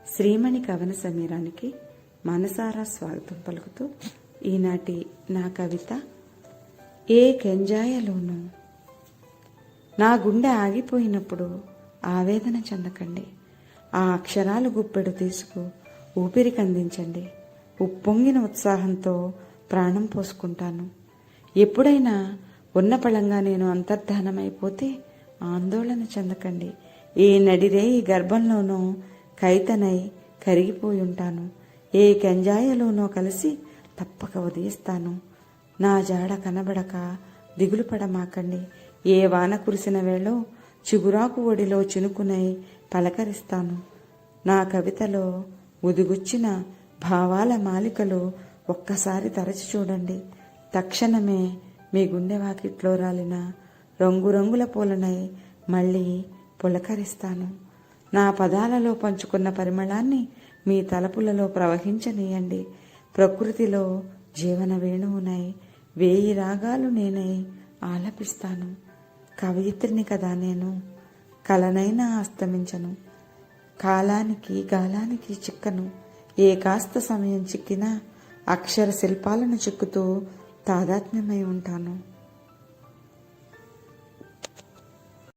శ్రీమణి కవన సమీరానికి మనసారా స్వాగతం పలుకుతూ ఈనాటి నా కవిత ఏ కెంజాయలోనూ. నా గుండె ఆగిపోయినప్పుడు ఆవేదన చెందకండి. ఆ అక్షరాలు గుప్పెడు తీసుకు ఊపిరికి అందించండి. ఉప్పొంగిన ఉత్సాహంతో ప్రాణం పోసుకుంటాను. ఎప్పుడైనా ఉన్న పళంగా నేను అంతర్ధానమైపోతే ఆందోళన చెందకండి. ఏ నడిరేయి గర్భంలోనో కైతనై కరిగిపోయి ఉంటాను. ఏ కెంజాయలోనో కలిసి తప్పక ఉదయిస్తాను. నా జాడ కనబడక దిగులు పడమాకండి. ఏ వాన కురిసిన వేళో చిగురాకు ఒడిలో చినుకునై పలకరిస్తాను. నా కవితలో ఉదిగుచ్చిన భావాల మాలికలు ఒక్కసారి తరచి చూడండి. తక్షణమే మీ గుండె వాకిట్లో రాలిన రంగురంగుల పూలనై మళ్ళీ పులకరిస్తాను. నా పదాలలో పంచుకున్న పరిమళాన్ని మీ తలపులలో ప్రవహించనీయండి. ప్రకృతిలో జీవన వేణువునై 1000 రాగాలు నేనై ఆలపిస్తాను. కవయిత్రిని కదా నేను, కలనైనా అస్తమించను. కాలానికి గాలానికి చిక్కను. ఏ కాస్త సమయం చిక్కినా అక్షర శిల్పాలను చిక్కుతూ తాదాత్మ్యమై ఉంటాను.